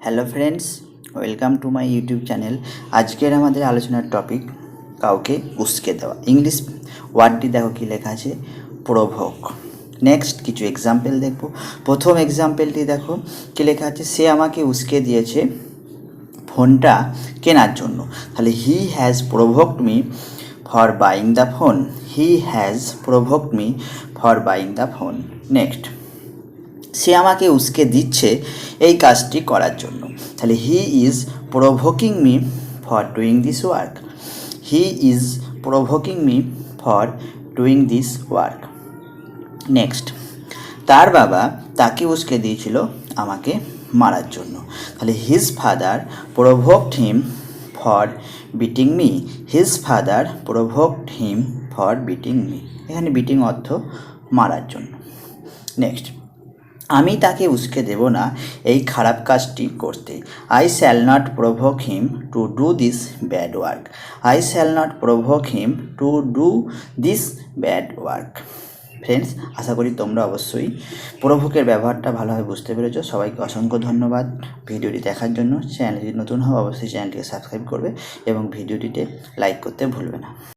Hello friends, welcome to my YouTube channel. আজকের আমাদের আলোচনার টপিক কাউকে উস্কে দেওয়া। ইংলিশ ওয়ার্ডটি দেখো কি লেখা আছে, প্রভোক। নেক্সট কিছু এক্সাম্পল দেখব। প্রথম এক্সাম্পলটি দেখো কি লেখা আছে, সে আমাকে উস্কে দিয়েছে ফোনটা কেনার জন্য। তাহলে he has provoked me for buying the phone. He has provoked me for buying the phone. Next, সে আমাকে উস্কে দিচ্ছে এই কাজটি করার জন্য। তাহলে he is provoking me for doing this work. He is provoking me for doing this work. Next, তার বাবা তাকে উস্কে দিয়েছিল আমাকে মারার জন্য। তাহলে his father provoked him for beating me. His father provoked him for beating me. এখানে বিটিং অর্থ মারার জন্য। নেক্সট, আমি তাকে উস্কে দেব না এই খারাপ কাজটি করতে। I shall not provoke him to do this bad work. I shall not provoke him to do this bad work. Friends, আশা করি তোমরা অবশ্যই প্রভোকের ব্যবহারটা ভালোভাবে বুঝতে পেরেছো। সবাইকে অসংখ্য ধন্যবাদ ভিডিওটি দেখার জন্য। চ্যানেলটি নতুন হও অবশ্যই চ্যানেলটিকে সাবস্ক্রাইব করবে এবং ভিডিওটিতে লাইক করতে ভুলবে না।